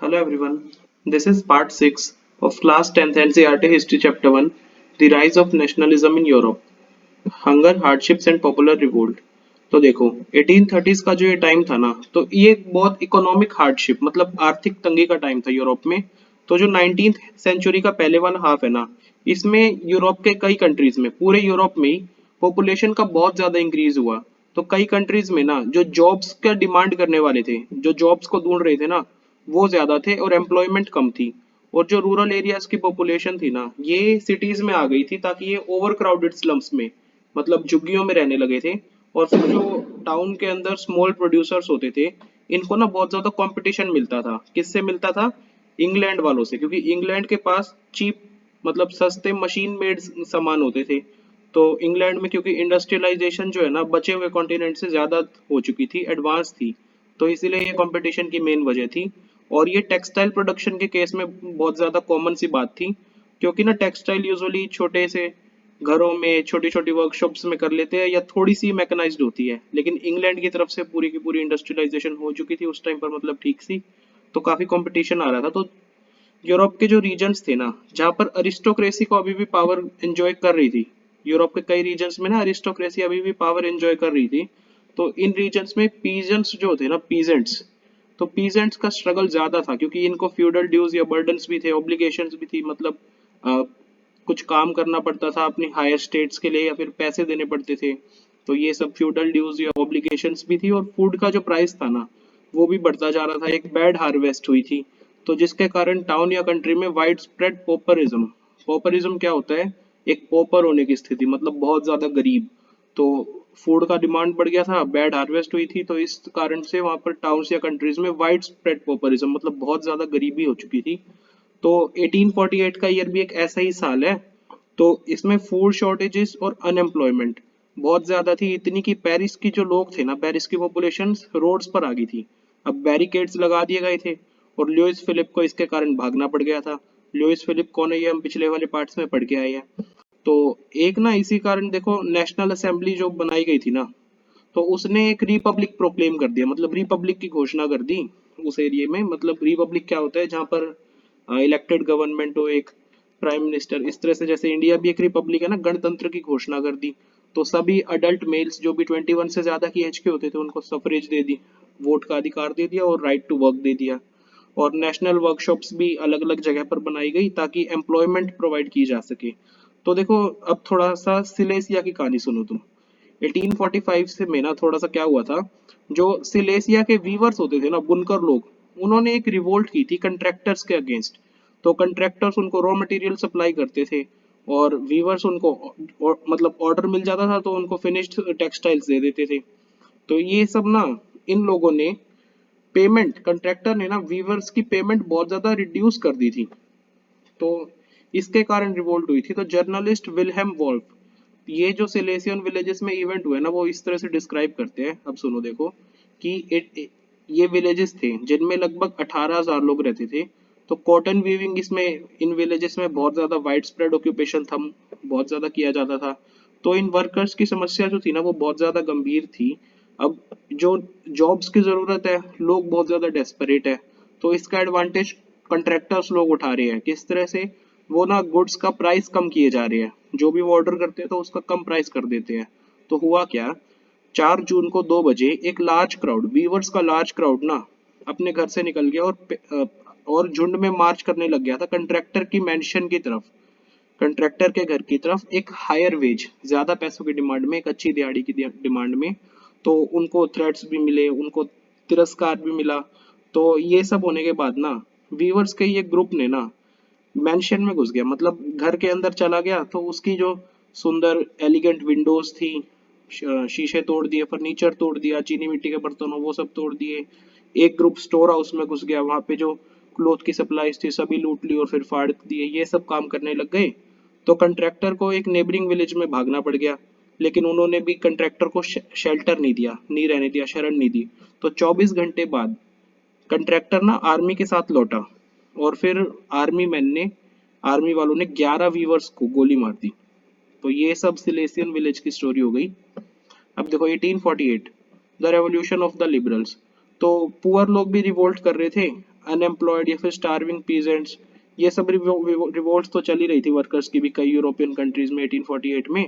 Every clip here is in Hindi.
Hello everyone. This is part 6 of class 10th NCERT History Chapter 1, The Rise of Nationalism in Europe, Hunger, Hardships and Popular Revolt। तो देखो 1830s का जो ये टाइम था ना, तो ये एक बहुत इकोनॉमिक हार्डशिप मतलब आर्थिक तंगी का टाइम था यूरोप में। तो जो 19th सेंचुरी का पहले वाला हाफ है ना, इसमें यूरोप के कई कंट्रीज में, पूरे यूरोप में ही पॉपुलेशन का बहुत ज्यादा इंक्रीज हुआ। तो कई कंट्रीज में ना जो जॉब्स का डिमांड करने वाले थे, जो जॉब्स को ढूंढ रहे थे ना, वो ज्यादा थे और एम्प्लॉयमेंट कम थी। और जो रूरल एरियाज की पॉपुलेशन थी ना, ये सिटीज में आ गई थी ताकि ये ओवर क्राउडेड स्लम्स में मतलब झुग्गियों में रहने लगे थे। और फिर जो टाउन के अंदर स्मॉल प्रोड्यूसर्स होते थे, इनको ना बहुत ज्यादा कंपटीशन मिलता था। किससे मिलता था? इंग्लैंड वालों से, क्योंकि इंग्लैंड के पास चीप मतलब सस्ते मशीन मेड सामान होते थे। तो इंग्लैंड में क्योंकि इंडस्ट्रियलाइजेशन जो है ना बचे हुए कॉन्टिनेंट से ज्यादा हो चुकी थी, एडवांस थी, तो इसीलिए ये कंपटीशन की मेन वजह थी। और ये टेक्सटाइल प्रोडक्शन के केस में बहुत ज्यादा कॉमन सी बात थी, क्योंकि ना टेक्सटाइल यूजुअली छोटे से घरों में छोटी छोटी वर्कशॉप्स में कर लेते हैं या थोड़ी सी मैकेनाइज्ड होती है। लेकिन इंग्लैंड की तरफ से पूरी की पूरी इंडस्ट्रियलाइजेशन हो चुकी थी उस टाइम पर, मतलब ठीक सी। तो काफी कंपटीशन आ रहा था। तो यूरोप के जो रीजन्स थे ना, जहाँ पर अरिस्टोक्रेसी को अभी भी पावर एंजॉय कर रही थी, यूरोप के कई रीजन्स में ना अरिस्टोक्रेसी अभी भी पावर एंजॉय कर रही थी। तो इन रीजन्स में पीजेंट्स जो थे ना, पीजेंट्स, तो पीजेंट्स का स्ट्रगल ज्यादा था, क्योंकि इनको फ्यूडल ड्यूज या बर्डन्स भी थे, ऑब्लिगेशंस भी थी। मतलब अ, कुछ काम करना पड़ता था अपनी हायर स्टेट्स के लिए या फिर पैसे देने पड़ते थे। तो ये सब फ्यूडल ड्यूज या ऑब्लिगेशंस भी थी। और फूड का जो प्राइस था ना, वो भी बढ़ता जा रहा था। एक बैड हार्वेस्ट हुई थी, तो जिसके कारण टाउन या कंट्री में वाइड स्प्रेड पॉपरिज्म। पॉपरिज्म क्या होता है? एक पॉपर होने की स्थिति, मतलब बहुत ज्यादा गरीब। तो फूड का डिमांड बढ़ गया था, बैड हार्वेस्ट हुई थी, तो इस कारण से वहां पर टाउन्स या कंट्रीज में वाइड स्प्रेड पॉपरिज्म मतलब बहुत ज्यादा गरीबी हो चुकी थी। तो 1848 का ईयर भी एक ऐसा ही साल है। तो इसमें फूड शॉर्टेजेस और अनएम्प्लॉयमेंट बहुत ज्यादा थी, इतनी कि पेरिस की जो लोग थे ना, पेरिस की पॉपुलेशन रोड्स पर आ गई थी। अब बैरिकेड्स लगा दिए गए थे और लुइस फिलिप को इसके कारण भागना पड़ गया था। लुइस फिलिप कौन है, ये हम पिछले वाले पार्ट्स में पढ़ के आए हैं। तो एक ना इसी कारण देखो नेशनल असेंबली जो बनाई गई थी ना, तो उसने एक रिपब्लिक प्रोक्लेम कर दिया, मतलब रिपब्लिक की घोषणा कर दी उस एरिया में। मतलब रिपब्लिक क्या होता है? जहाँ पर इलेक्टेड गवर्नमेंट हो, एक प्राइम मिनिस्टर, इस तरह से। जैसे इंडिया भी एक रिपब्लिक है ना, गणतंत्र की घोषणा कर दी। तो सभी अडल्ट मेल्स जो भी 21 से ज्यादा की एज के होते थे, उनको सफरेज दे दी, वोट का अधिकार दे दिया और राइट टू वर्क दे दिया। और नेशनल वर्कशॉप्स भी अलग अलग जगह पर बनाई गई ताकि एम्प्लॉयमेंट प्रोवाइड की जा सके। तो देखो, अब थोड़ा सा सिलेसिया की कहानी सुनो तुम। 1845 से में ना थोड़ा सा क्या हुआ था, जो सिलेसिया के वीवर्स होते थे ना, बुनकर लोग, उन्होंने एक रिवोल्ट की थी कंट्रैक्टर्स के अगेंस्ट। तो कंट्रैक्टर्स उनको रॉ मटेरियल सप्लाई करते थे और वीवर्स उनको मतलब ऑर्डर मिल जाता था तो उनको फिनिश्ड टेक्सटाइल्स दे देते थे। तो ये सब ना, इन लोगों ने पेमेंट, कंट्रैक्टर ने ना वीवर्स की पेमेंट बहुत ज्यादा रिड्यूस कर दी थी। तो इसके कारण रिवोल्ट हुई थी। तो जर्नलिस्ट विलहेम वॉल्फ, ये जो सिलेसियन विलेजेस में इवेंट हुए ना, वो इस तरह से डिस्क्राइब करते हैं। अब सुनो देखो कि ये विलेजेस थे जिनमें लगभग 18,000 लोग रहते थे। तो कॉटन वीविंग इसमें, इन विलेजेस में बहुत ज्यादा वाइड स्प्रेड ऑक्यूपेशन था, बहुत ज्यादा किया जाता था। तो इन वर्कर्स की समस्या जो थी ना, वो बहुत ज्यादा गंभीर थी। अब जो जॉब्स की जरूरत है, लोग बहुत ज्यादा डेस्परेट है। तो इसका एडवांटेज कंट्रैक्टर्स लोग उठा रहे हैं। किस तरह से? वो ना गुड्स का प्राइस कम किए जा रहे हैं, जो भी वो ऑर्डर करते हैं तो उसका कम प्राइस कर देते हैं। तो हुआ क्या, 4 जून को 2 बजे एक लार्ज क्राउड, वीवर्स का लार्ज क्राउड ना, अपने घर से निकल गया और और झुंड में मार्च करने लग गया था कंट्रैक्टर की मैंशन की तरफ, कंट्रैक्टर के घर की तरफ। एक हायर वेज, ज्यादा पैसों की डिमांड में, एक अच्छी दिहाड़ी की डिमांड में। तो उनको थ्रेट्स भी मिले, उनको तिरस्कार भी मिला। तो ये सब होने के बाद ना, वीवर्स के ये ग्रुप ने ना मैंशन में घुस गया, मतलब घर के अंदर चला गया। तो उसकी जो सुंदर एलिगेंट विंडोज थी, शीशे तोड़ दिए, फर्नीचर तोड़ दिया, चीनी मिट्टी के बर्तन हो वो सब तोड़ दिए। एक ग्रुप स्टोर हाउस में घुस गया, वहां पे जो क्लोथ की सप्लाईज थी सभी लूट ली और फिर फाड़ दिए। ये सब काम करने लग गए। तो कंट्रैक्टर को एक नेबरिंग विलेज में भागना पड़ गया, लेकिन उन्होंने भी कंट्रैक्टर को शेल्टर नहीं दिया, नहीं रहने दिया, शरण नहीं दी। तो 24 घंटे बाद कंट्रैक्टर ना आर्मी के साथ लौटा और फिर आर्मी मैन ने, आर्मी वालों ने 11 वीवर्स को गोली मार दी। तो ये सब सिलेसियन विलेज की स्टोरी हो गई। अब देखो 1848, the revolution of the liberals. तो पुअर लोग भी रिवोल्ट कर रहे थे, अनएम्प्लॉयड या फिर स्टार्विंग पीजेंट्स, ये सब रिवोल्ट्स तो चल ही रही थी वर्कर्स की भी कई यूरोपियन कंट्रीज में 1848 में।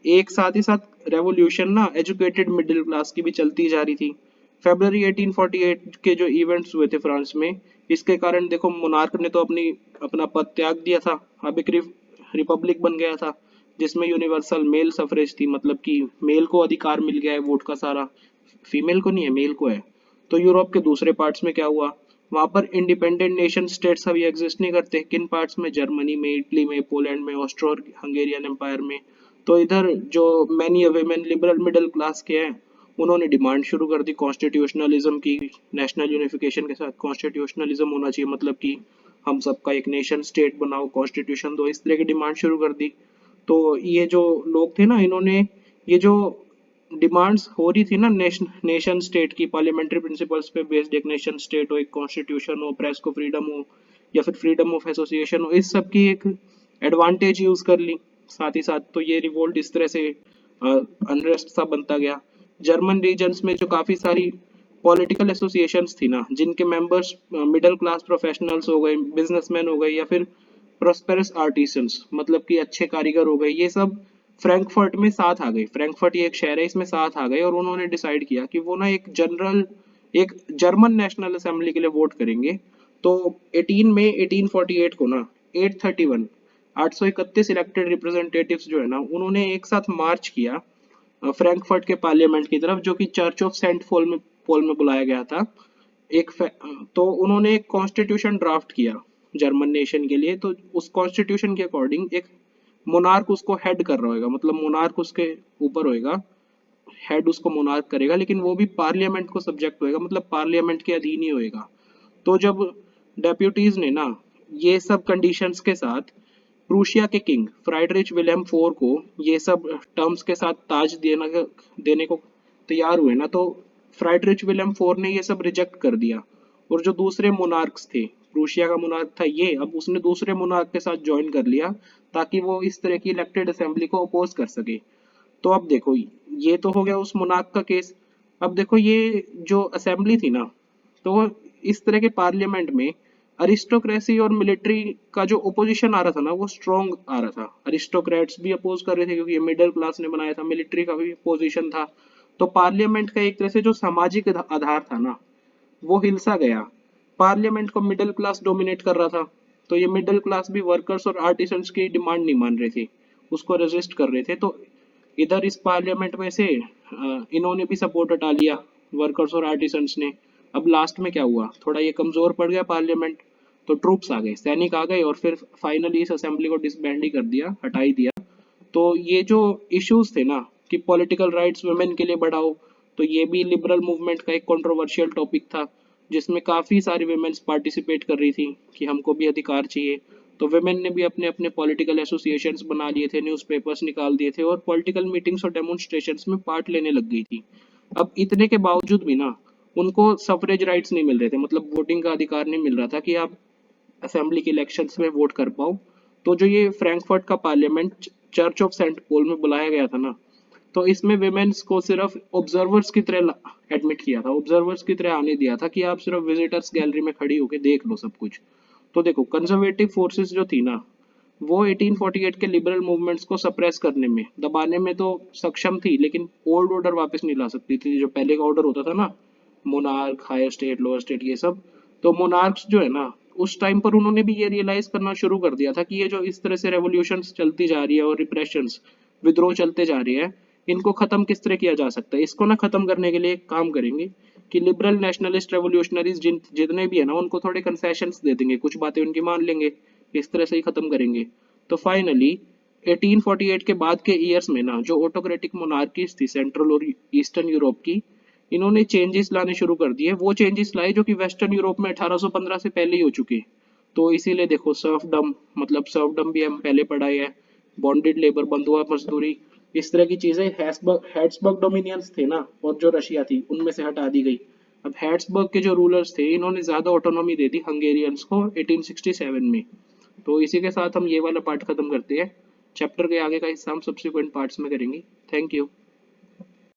एक साथ ही साथ रेवोल्यूशन ना एजुकेटेड मिडिल क्लास की भी चलती जा रही थी। फरवरी 1848 के जो इवेंट्स हुए थे फ्रांस में, इसके कारण देखो मोनार्क ने तो अपना पद त्याग दिया था। अब एक रिपब्लिक बन गया था जिसमें यूनिवर्सल मेल सफरेज थी, मतलब कि मेल को अधिकार मिल गया है वोट का सारा, फीमेल को नहीं है, मेल को है। तो यूरोप के दूसरे पार्ट्स में क्या हुआ, वहां पर इंडिपेंडेंट नेशन स्टेट्स अभी एग्जिस्ट नहीं करते। किन पार्ट्स में, जर्मनी में, इटली में, पोलैंड में, ऑस्ट्रो हंगेरियन एम्पायर में। तो इधर जो many women liberal middle class के हैं, उन्होंने डिमांड शुरू कर दी कॉन्स्टिट्यूशनलिज्म की। नेशनल यूनिफिकेशन के साथ कॉन्स्टिट्यूशनलिज्म होना चाहिए, मतलब कि हम सबका एक नेशन स्टेट बनाओ, कॉन्स्टिट्यूशन दो, इस तरह की डिमांड शुरू कर दी। तो ये जो लोग थे ना, इन्होंने ये जो डिमांड्स हो रही थी ना नेशन स्टेट की, पार्लियामेंट्री प्रिंसिपल्स पे बेस्ड एक नेशन स्टेट हो, एक कॉन्स्टिट्यूशन हो, प्रेस को फ्रीडम हो या फिर फ्रीडम ऑफ एसोसिएशन हो, इस सब की एक एडवांटेज यूज कर ली साथ ही साथ। तो ये रिवोल्ट इस तरह से अनरेस्ट सा बनता गया। जर्मन रीजन्स में जो काफी सारी पॉलिटिकल एसोसिएशंस थी ना, जिनके मेंबर्स मिडिल क्लास प्रोफेशनल्स हो गए, बिजनेसमैन हो गए या फिर प्रोस्पेरस आर्टिसंस, मतलब कि अच्छे कारीगर हो गए, ये सब फ्रैंकफर्ट में साथ आ गए। फ्रैंकफर्ट ये एक शहर है, इसमें साथ आ गए और उन्होंने डिसाइड किया कि वो ना एक जर्मन नेशनल असेंबली के लिए वोट करेंगे। तो 18 मई 1848 को ना 831 831 इलेक्टेड रिप्रेजेंटेटिव्स जो है ना, उन्होंने एक साथ मार्च किया फ्रैंकफर्ट के पार्लियामेंट की तरफ, जो कि चर्च ऑफ सेंट पॉल में बुलाया गया था। तो उन्होंने एक कॉन्स्टिट्यूशन ड्राफ्ट किया जर्मन नेशन के लिए। तो उस कॉन्स्टिट्यूशन के अकॉर्डिंग एक मोनार्क उसको हेड कर रहा होगा, मतलब मोनार्क उसके ऊपर होएगा, हेड उसको मोनार्क करेगा, लेकिन वो भी पार्लियामेंट को सब्जेक्ट होएगा, मतलब पार्लियामेंट के अधीन ही होएगा। तो जब डेप्यूटीज ने ना ये सब कंडीशंस के साथ प्रूशिया के किंग फ्राइडरिच विलियम फोर को ये सब टर्म्स के साथ देने को तैयार हुए ना, तो फ्राइडरिच विलियम फोर ने ये सब रिजेक्ट कर दिया। और जो दूसरे मोनार्क्स थे, प्रूशिया का मोनार्क था ये, अब उसने दूसरे मोनार्क के साथ ज्वाइन कर लिया ताकि वो इस तरह की इलेक्टेड असेंबली को अपोज कर सके। तो अब देखो, ये तो हो गया उस मोनार्क का केस। अब देखो ये जो असेंबली थी ना, तो इस तरह के पार्लियामेंट में अरिस्टोक्रेसी और मिलिट्री का जो ओपोजिशन आ रहा था ना, वो स्ट्रॉन्ग आ रहा था। अरिस्टोक्रेट्स भी अपोज कर रहे थे क्योंकि ये मिडिल क्लास ने बनाया था, मिलिट्री का भी पोजीशन था। तो पार्लियामेंट का एक तरह से जो सामाजिक आधार था ना, वो हिलसा गया। पार्लियामेंट को मिडिल क्लास डोमिनेट कर रहा था, तो ये मिडिल क्लास भी वर्कर्स और आर्टिसंस की डिमांड नहीं मान रहे थे, उसको रेजिस्ट कर रहे थे। तो इधर इस पार्लियामेंट में से इन्होंने भी सपोर्ट हटा लिया, वर्कर्स और आर्टिसंस ने। अब लास्ट में क्या हुआ, थोड़ा ये कमजोर पड़ गया पार्लियामेंट, तो ट्रूप्स आ गए, सैनिक आ गए और फिर फाइनली इस असेंबली को डिसबैंड ही कर दिया, हटा ही दिया। तो ये जो इश्यूज थे ना कि पॉलिटिकल राइट्स वुमेन के लिए बढ़ाओ, तो ये भी लिबरल मूवमेंट का एक कंट्रोवर्शियल टॉपिक था, जिसमें काफी सारी वुमेन्स पार्टिसिपेट कर रही थी कि हमको भी अधिकार चाहिए। तो वुमेन ने भी अपने अपने पॉलिटिकल एसोसिएशंस बना लिए थे, न्यूज़पेपर्स निकाल दिए थे और पॉलिटिकल मीटिंग्स और डेमोन्स्ट्रेशंस में पार्ट लेने लग गई थी। अब इतने के बावजूद भी ना उनको सफरेज राइट्स नहीं मिल रहे थे, मतलब वोटिंग का अधिकार नहीं मिल रहा था कि आप असेंबली के इलेक्शंस में वोट कर पाओ। तो जो ये फ्रैंकफर्ट का parliament church of Saint Paul में बुलाया गया था ना, तो इसमें विमेन्स को सिर्फ ऑब्जर्वर्स की तरह एडमिट किया था, ऑब्जर्वर्स की तरह आने दिया था कि आप सिर्फ विजिटर्स गैलरी में खड़ी होकर देख लो सब कुछ। तो देखो कंजर्वेटिव फोर्सेस जो थी ना, वो 1848 के लिबरल मूवमेंट्स को सप्रेस करने में, दबाने में तो सक्षम थी, लेकिन ओल्ड ऑर्डर वापस नहीं ला सकती थी। जो पहले का ऑर्डर होता था ना, monarch, higher state, lower state, ये सब। तो मोनार्क्स जो है ना, उस टाइम पर उन्होंने भी ये रियलाइज करना शुरू कर दिया था कि ये जो इस तरह से रेवोल्यूशंस चलती जा रही है और रिप्रेशंस, विद्रोह चलते जा रही है, इनको खत्म किस तरह किया जा सकता है। इसको ना खत्म करने के लिए एक काम करेंगे कि लिबरल नेशनलिस्ट रेवोल्यूशनरीज जितने भी है ना, उनको थोड़े कंसेशंस दे देंगे, कुछ बातें उनकी मान लेंगे, इस तरह से ही खत्म करेंगे। तो फाइनली 1848 के बाद के ईयर्स में ना, जो ऑटोक्रेटिक मोनार्कीज थी सेंट्रल और ईस्टर्न यूरोप की, इन्होंने चेंजेस लाने शुरू कर दिए। वो चेंजेस लाए जो कि वेस्टर्न यूरोप में 1815 से पहले ही हो चुके। तो इसीलिए देखो सर्फडम, मतलब सर्फडम भी हम पहले पढ़ाए है, बॉन्डेड लेबर, बंधुआ मजदूरी, इस तरह की चीजें हैब्सबर्ग डोमिनियंस थे ना, और जो रशिया थी उनमें से हटा दी गई। अब हैब्सबर्ग के जो रूलर्स थे, इन्होंने ज्यादा ऑटोनॉमी दे दी हंगेरियंस को 1867 में। तो इसी के साथ हम ये वाला पार्ट खत्म करते हैं। चैप्टर के आगे का हिस्सा हम सब्सिक्वेंट पार्ट्स में करेंगे। Thank you.